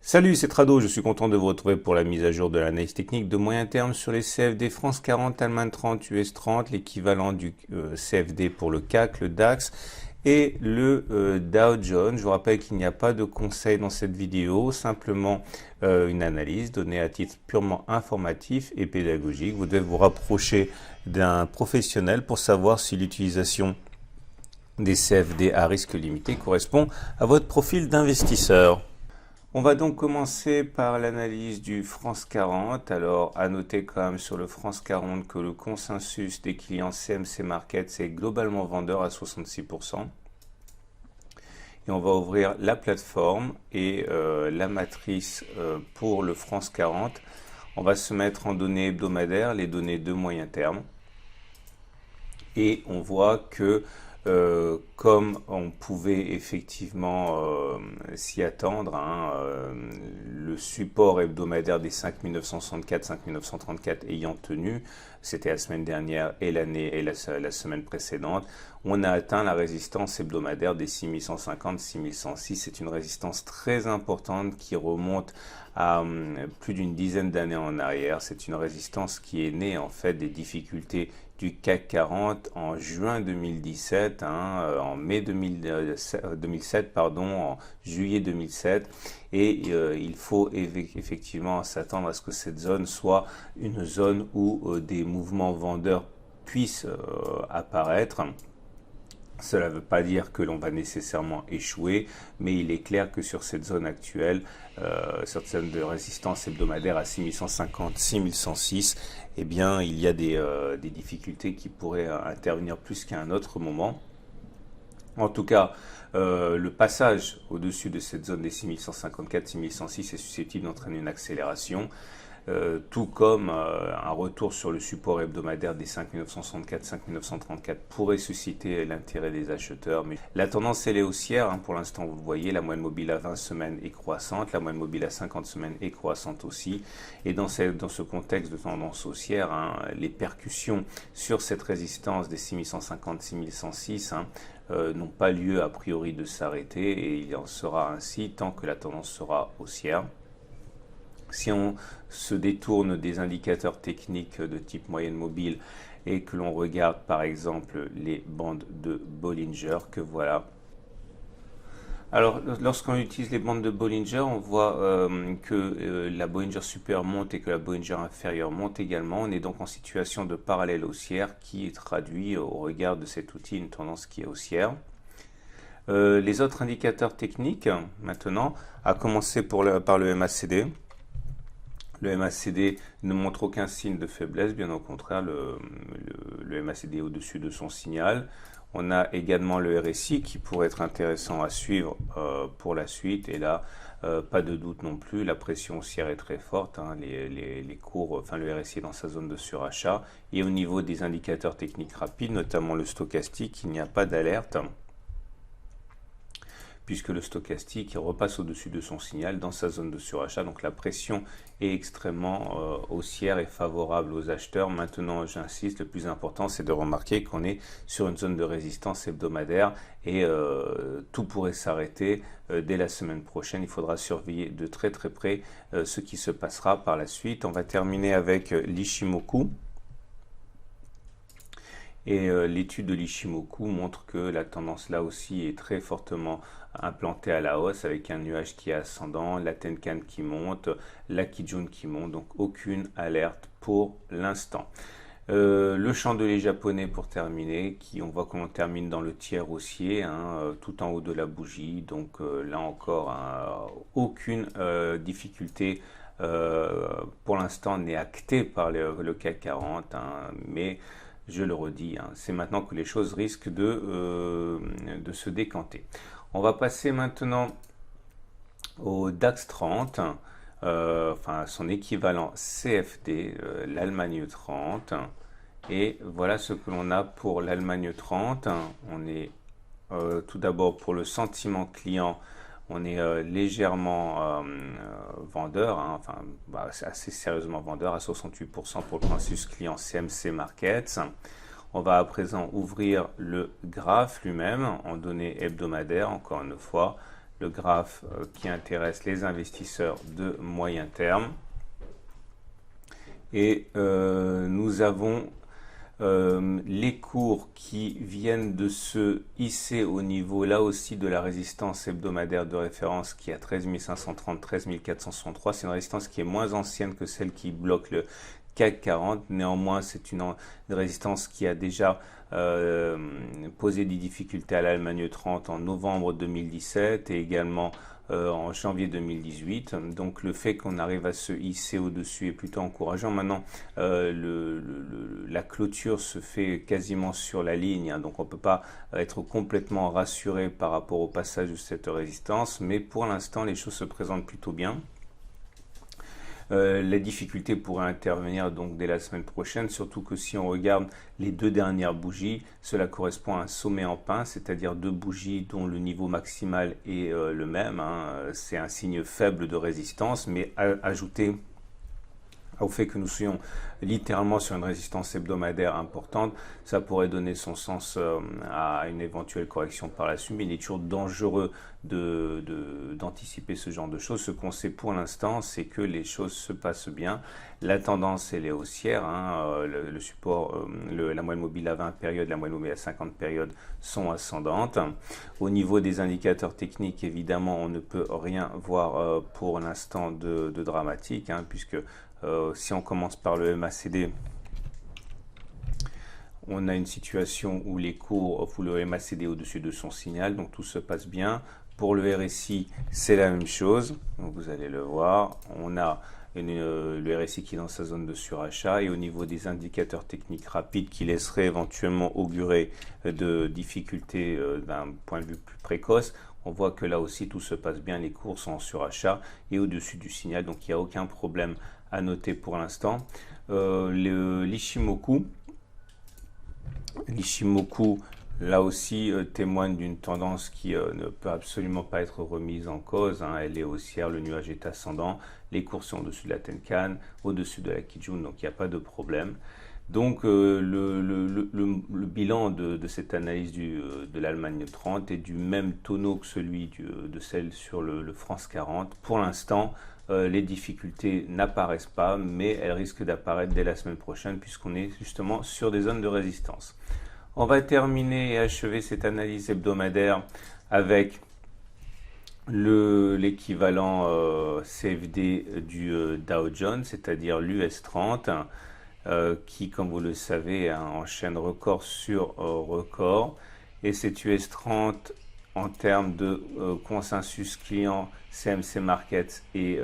Salut, c'est Trado, je suis content de vous retrouver pour la mise à jour de l'analyse technique de moyen terme sur les CFD France 40, Allemagne 30, US 30, l'équivalent du CFD pour le CAC, le DAX et le Dow Jones. Je vous rappelle qu'il n'y a pas de conseil dans cette vidéo, simplement une analyse donnée à titre purement informatif et pédagogique. Vous devez vous rapprocher d'un professionnel pour savoir si l'utilisation des CFD à risque limité correspond à votre profil d'investisseur. On va donc commencer par l'analyse du France 40. Alors, à noter quand même sur le France 40 que le consensus des clients CMC Markets est globalement vendeur à 66%. Et on va ouvrir la plateforme et la matrice pour le France 40. On va se mettre en données hebdomadaires, les données de moyen terme. Et on voit que comme on pouvait effectivement s'y attendre, le support hebdomadaire des 5964-5934 ayant tenu, c'était la semaine dernière et la semaine précédente, on a atteint la résistance hebdomadaire des 6150-6106. C'est une résistance très importante qui remonte à plus d'une dizaine d'années en arrière. C'est une résistance qui est née en fait des difficultés du CAC 40 en juin 2017, en mai 2007, en juillet 2007. Et il faut effectivement s'attendre à ce que cette zone soit une zone où des mouvements vendeurs puissent apparaître. Cela ne veut pas dire que l'on va nécessairement échouer, mais il est clair que sur cette zone actuelle, cette zone de résistance hebdomadaire à 6150, 6106, eh bien, il y a des difficultés qui pourraient intervenir plus qu'à un autre moment. En tout cas, le passage au-dessus de cette zone des 6154, 6106 est susceptible d'entraîner une accélération. Tout comme un retour sur le support hebdomadaire des 5964, 5934 pourrait susciter l'intérêt des acheteurs. Mais la tendance elle est haussière, pour l'instant vous le voyez, la moyenne mobile à 20 semaines est croissante, la moyenne mobile à 50 semaines est croissante aussi. Et dans ce contexte de tendance haussière, les percussions sur cette résistance des 6150, 6106 n'ont pas lieu a priori de s'arrêter, et il en sera ainsi tant que la tendance sera haussière. Si on se détourne des indicateurs techniques de type moyenne mobile et que l'on regarde par exemple les bandes de Bollinger, que voilà. Alors lorsqu'on utilise les bandes de Bollinger, on voit que la Bollinger supérieure monte et que la Bollinger inférieure monte également. On est donc en situation de parallèle haussière qui traduit au regard de cet outil une tendance qui est haussière. Les autres indicateurs techniques maintenant, à commencer par le MACD. Le MACD ne montre aucun signe de faiblesse, bien au contraire, le MACD est au-dessus de son signal. On a également le RSI qui pourrait être intéressant à suivre pour la suite. Et là, pas de doute non plus, la pression haussière est très forte. Les cours, le RSI est dans sa zone de surachat. Et au niveau des indicateurs techniques rapides, notamment le stochastique, il n'y a pas d'alerte, puisque le stochastique repasse au-dessus de son signal dans sa zone de surachat. Donc la pression est extrêmement haussière et favorable aux acheteurs. Maintenant, j'insiste, le plus important, c'est de remarquer qu'on est sur une zone de résistance hebdomadaire et tout pourrait s'arrêter dès la semaine prochaine. Il faudra surveiller de très très près ce qui se passera par la suite. On va terminer avec l'Ichimoku. Et l'étude de l'Ichimoku montre que la tendance là aussi est très fortement implantée à la hausse, avec un nuage qui est ascendant, la Tenkan qui monte, la Kijun qui monte, donc aucune alerte pour l'instant. Le chandelier japonais pour terminer, on voit qu'on termine dans le tiers haussier, tout en haut de la bougie, donc là encore aucune difficulté pour l'instant n'est actée par le CAC 40, mais je le redis, c'est maintenant que les choses risquent de se décanter. On va passer maintenant au DAX 30, son équivalent CFD, l'Allemagne 30. Et voilà ce que l'on a pour l'Allemagne 30. On est tout d'abord pour le sentiment client. On est légèrement vendeur, assez sérieusement vendeur, à 68% pour le consensus client CMC Markets. On va à présent ouvrir le graphe lui-même en données hebdomadaires, encore une fois. le graphe qui intéresse les investisseurs de moyen terme. Et nous avons les cours qui viennent de se hisser au niveau là aussi de la résistance hebdomadaire de référence qui est à 13 530, 13 463. C'est une résistance qui est moins ancienne que celle qui bloque le CAC 40. Néanmoins, c'est une résistance qui a déjà posé des difficultés à l'Allemagne 30 en novembre 2017 et également en janvier 2018. Donc le fait qu'on arrive à se hisser au-dessus est plutôt encourageant. Maintenant, la clôture se fait quasiment sur la ligne, hein, donc on ne peut pas être complètement rassuré par rapport au passage de cette résistance, mais pour l'instant les choses se présentent plutôt bien. Les difficultés pourraient intervenir donc dès la semaine prochaine, surtout que si on regarde les deux dernières bougies, cela correspond à un sommet en pain, c'est-à-dire deux bougies dont le niveau maximal est le même, hein. C'est un signe faible de résistance, mais ajouté au fait que nous soyons littéralement sur une résistance hebdomadaire importante, ça pourrait donner son sens à une éventuelle correction par la suite, mais il est toujours dangereux d'anticiper ce genre de choses. Ce qu'on sait pour l'instant, c'est que les choses se passent bien. La tendance, elle est haussière, hein. Le support, la moyenne mobile à 20 périodes, la moyenne mobile à 50 périodes sont ascendantes. Au niveau des indicateurs techniques, évidemment, on ne peut rien voir pour l'instant de dramatique, hein, puisque si on commence par le MACD, on a une situation où les cours, où le MACD est au-dessus de son signal, donc tout se passe bien. Pour le RSI, c'est la même chose, donc vous allez le voir. On a le RSI qui est dans sa zone de surachat, et au niveau des indicateurs techniques rapides qui laisseraient éventuellement augurer de difficultés d'un point de vue plus précoce, on voit que là aussi tout se passe bien, les cours sont en surachat et au-dessus du signal, donc il n'y a aucun problème à noter pour l'instant. L'Ichimoku, là aussi, témoigne d'une tendance qui ne peut absolument pas être remise en cause, hein. Elle est haussière, le nuage est ascendant, les cours sont au-dessus de la Tenkan, au-dessus de la Kijun, donc il n'y a pas de problème. Donc le bilan de cette analyse de l'Allemagne 30 est du même tonneau que celui de celle sur le France 40. Pour l'instant, les difficultés n'apparaissent pas, mais elles risquent d'apparaître dès la semaine prochaine puisqu'on est justement sur des zones de résistance. On va terminer et achever cette analyse hebdomadaire avec l'équivalent CFD du Dow Jones, c'est-à-dire l'US 30, qui, comme vous le savez, enchaîne record sur record. Et cet US 30, en termes de consensus client, CMC Markets est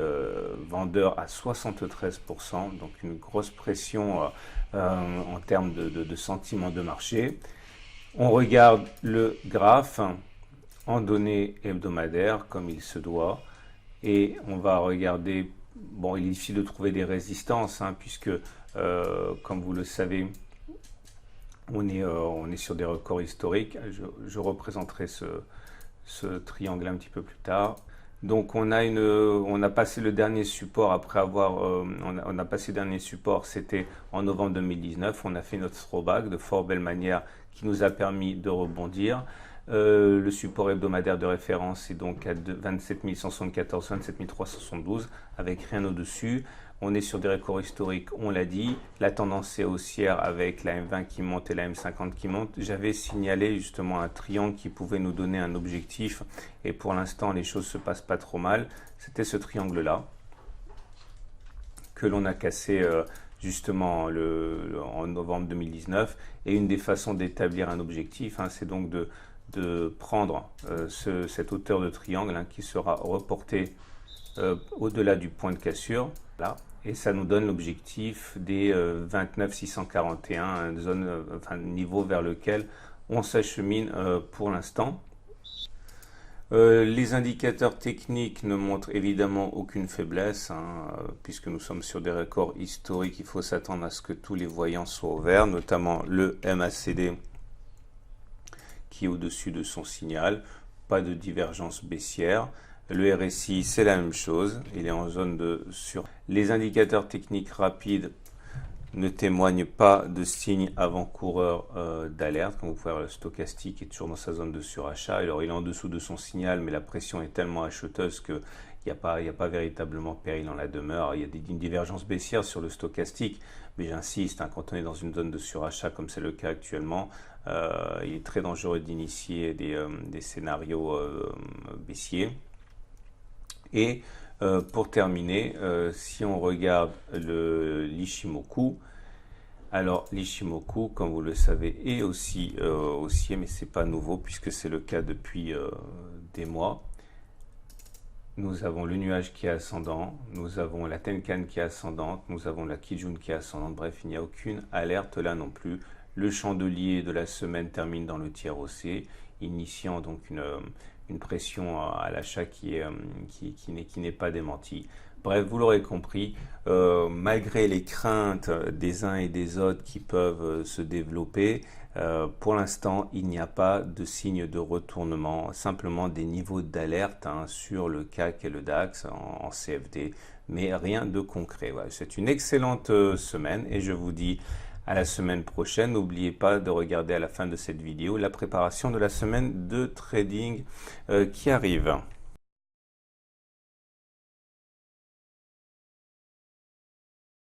vendeur à 73%, donc une grosse pression en termes de sentiment de marché. On regarde le graphe en données hebdomadaires comme il se doit, et on va regarder, bon, il est difficile de trouver des résistances, hein, puisque comme vous le savez, on est sur des records historiques. Je représenterai ce triangle un petit peu plus tard. Donc on a passé le dernier support après avoir, on a passé le dernier support, c'était en novembre 2019. On a fait notre throwback de fort belle manière qui nous a permis de rebondir. Le support hebdomadaire de référence est donc à 27 174, 27 372 avec rien au-dessus. On est sur des records historiques, on l'a dit. La tendance est haussière avec la M20 qui monte et la M50 qui monte. J'avais signalé justement un triangle qui pouvait nous donner un objectif, et pour l'instant les choses se passent pas trop mal. C'était ce triangle-là que l'on a cassé justement en novembre 2019. Et une des façons d'établir un objectif, hein, c'est donc de prendre cette hauteur de triangle, hein, qui sera reportée au-delà du point de cassure, là. Et ça nous donne l'objectif des 29 641, niveau vers lequel on s'achemine pour l'instant. Les indicateurs techniques ne montrent évidemment aucune faiblesse, hein, puisque nous sommes sur des records historiques. Il faut s'attendre à ce que tous les voyants soient au vert, notamment le MACD qui est au-dessus de son signal, pas de divergence baissière. Le RSI, c'est la même chose, il est en zone de sur. Les indicateurs techniques rapides ne témoigne pas de signes avant-coureurs d'alerte. Comme vous pouvez voir, le stochastique est toujours dans sa zone de surachat. Alors il est en dessous de son signal, mais la pression est tellement acheteuse qu'il n'y a pas véritablement péril en la demeure. Il y a une divergence baissière sur le stochastique, mais j'insiste, quand on est dans une zone de surachat comme c'est le cas actuellement, il est très dangereux d'initier des scénarios baissiers. Et pour terminer, si on regarde l'Ishimoku, alors l'Ishimoku, comme vous le savez, est aussi haussier, mais c'est pas nouveau puisque c'est le cas depuis des mois. Nous avons le nuage qui est ascendant, nous avons la Tenkan qui est ascendante, nous avons la Kijun qui est ascendante, bref, il n'y a aucune alerte là non plus. Le chandelier de la semaine termine dans le tiers haussier, initiant donc une pression à l'achat qui n'est pas démentie. Bref, vous l'aurez compris, malgré les craintes des uns et des autres qui peuvent se développer, pour l'instant, il n'y a pas de signe de retournement, simplement des niveaux d'alerte sur le CAC et le DAX en CFD, mais rien de concret. Voilà, c'est une excellente semaine et je vous dis à la semaine prochaine. N'oubliez pas de regarder à la fin de cette vidéo la préparation de la semaine de trading qui arrive.